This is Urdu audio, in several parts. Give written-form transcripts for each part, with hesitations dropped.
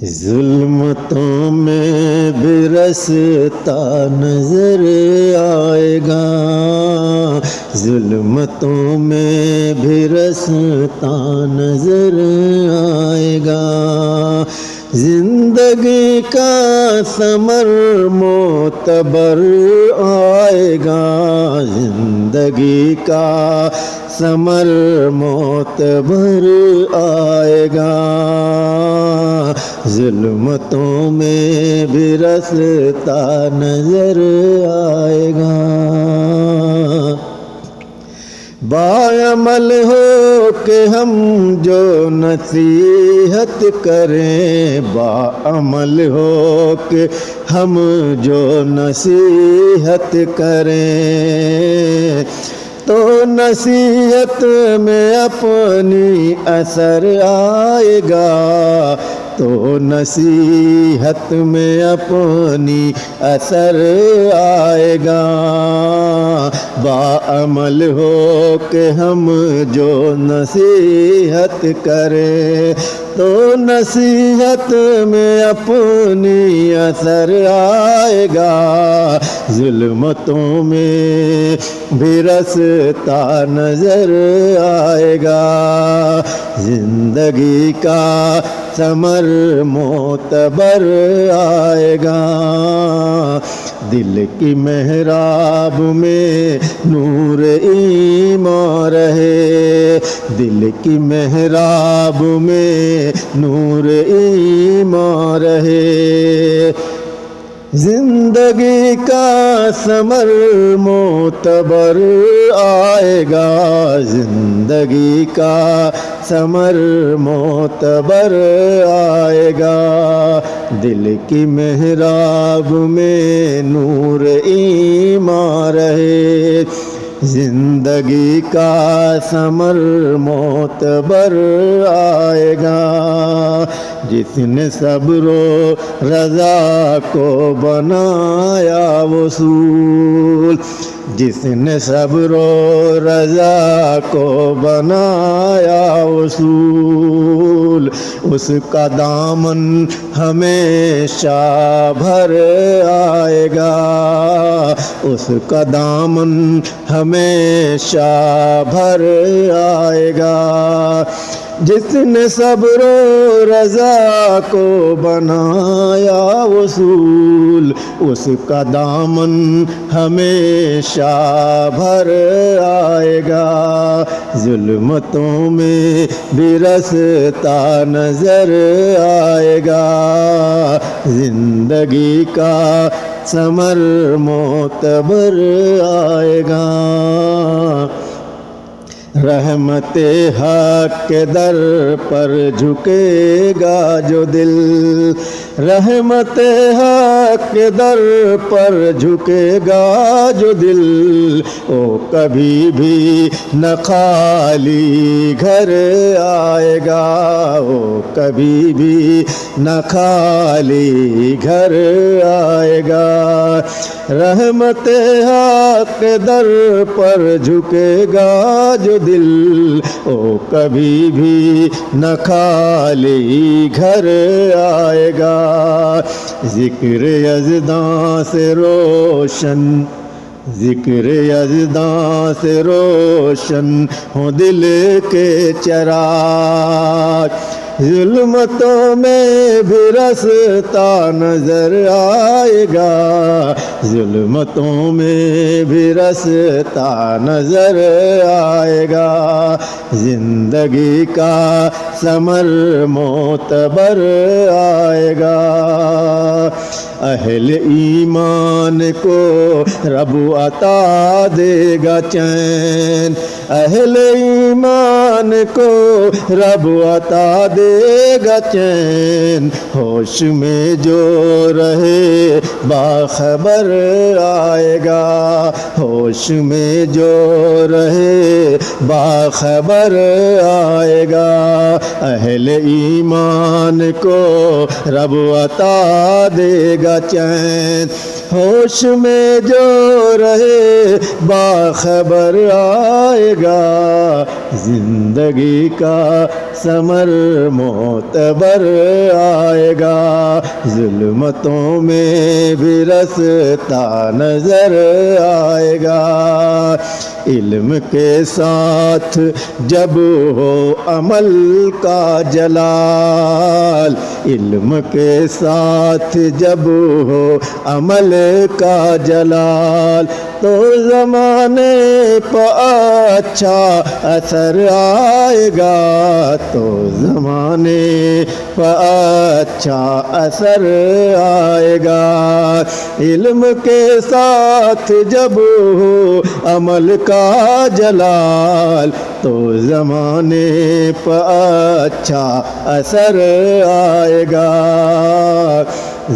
ظلمتوں میں بھی رستا نظر آئے گا، ظلمتوں میں بھی رستا نظر آئے گا، زندگی کا ثمر معتبر آئے گا، زندگی کا ثمر معتبر آئے گا، ظلمتوں میں بھی رستا نظر آئے گا۔ باعمل ہو کہ ہم جو نصیحت کریں، باعمل ہو کہ ہم جو نصیحت کریں، تو نصیحت میں اپنی اثر آئے گا، تو نصیحت میں اپنی اثر آئے گا، باعمل ہو کہ ہم جو نصیحت کریں، تو نصیحت میں اپنی اثر آئے گا، ظلمتوں میں بھی رستا نظر آئے گا، زندگی کا ثمر معتبر آئے گا، دل کی محراب میں نور ایمان رہے، دل کی محراب میں نور ایمان رہے، زندگی کا ثمر معتبر آئے گا، زندگی کا ثمر معتبر آئے گا، دل کی محراب میں نور ایمان رہے، زندگی کا ثمر معتبر آئے گا، جس نے صبر و رضا کو بنایا اصول، جس نے صبر و رضا کو بنایا اصول، اس کا دامن ہمیشہ بھر آئے گا، اس کا دامن ہمیشہ بھر آئے گا، جس نے صبر و رضا کو بنایا اصول، اس کا دامن ہمیشہ بھر آئے گا، ظلمتوں میں بھی رستا نظر آئے گا، زندگی کا ثمر معتبر آئے گا، رحمت حق کے در پر جھکے گا جو دل، رحمت حق کے در پر جھکے گا جو دل، او کبھی بھی نہ خالی گھر آئے گا، او کبھی بھی نہ خالی گھر آئے گا، رحمت حق کے در پر جھکے گا جو دل، او کبھی بھی نہ خالی گھر آئے گا، ذکر یزداں سے روشن، ذکر یزداں سے روشن ہوں دل کے چراغ، ظلمتوں میں بھی رستا نظر آئے گا، ظلمتوں میں بھی رستا نظر آئے گا، زندگی کا ثمر معتبر آئے گا، اہل ایمان کو رب عطا دے گا چین، اہل ایمان کو رب عطا دے گا چین، ہوش میں جو رہے باخبر آئے گا، ہوش میں جو رہے باخبر آئے گا، اہل ایمان کو رب عطا دے گا چین، ہوش میں جو رہے باخبر آئے گا، زندگی کا ثمر معتبر آئے گا، ظلمتوں میں بھی رستا نظر آئے گا۔ علم کے ساتھ جب ہو عمل کا جلال، علم کے ساتھ جب ہو عمل کا جلال، تو زمانے پہ اچھا اثر آئے گا، تو زمانے پہ اچھا اثر آئے گا۔ علم کے ساتھ جب ہو عمل کا جلال، تو زمانے پہ اچھا اثر آئے گا،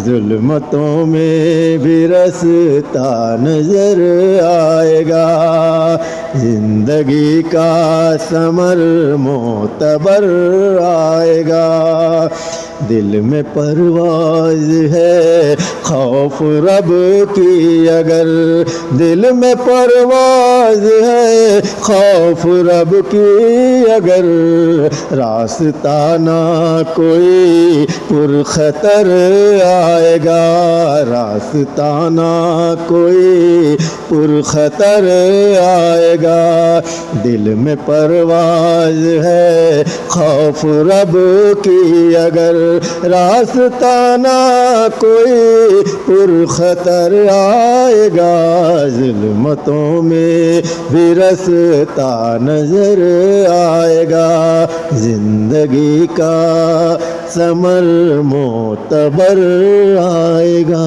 ظلمتوں میں بھی رستا نظر آئے گا، زندگی کا ثمر معتبر آئے گا۔ دل میں پرواز ہے خوف رب کی اگر، دل میں پرواز ہے خوف رب کی اگر، راستہ نہ کوئی پرخطر آئے گا، راستہ نہ کوئی پرخطر آئے گا۔ دل میں پرواز ہے خوف رب کی اگر، راستہ نہ کوئی پرخطر آئے گا، ظلمتوں میں بھی رستا نظر آئے گا، زندگی کا ثمر معتبر آئے گا۔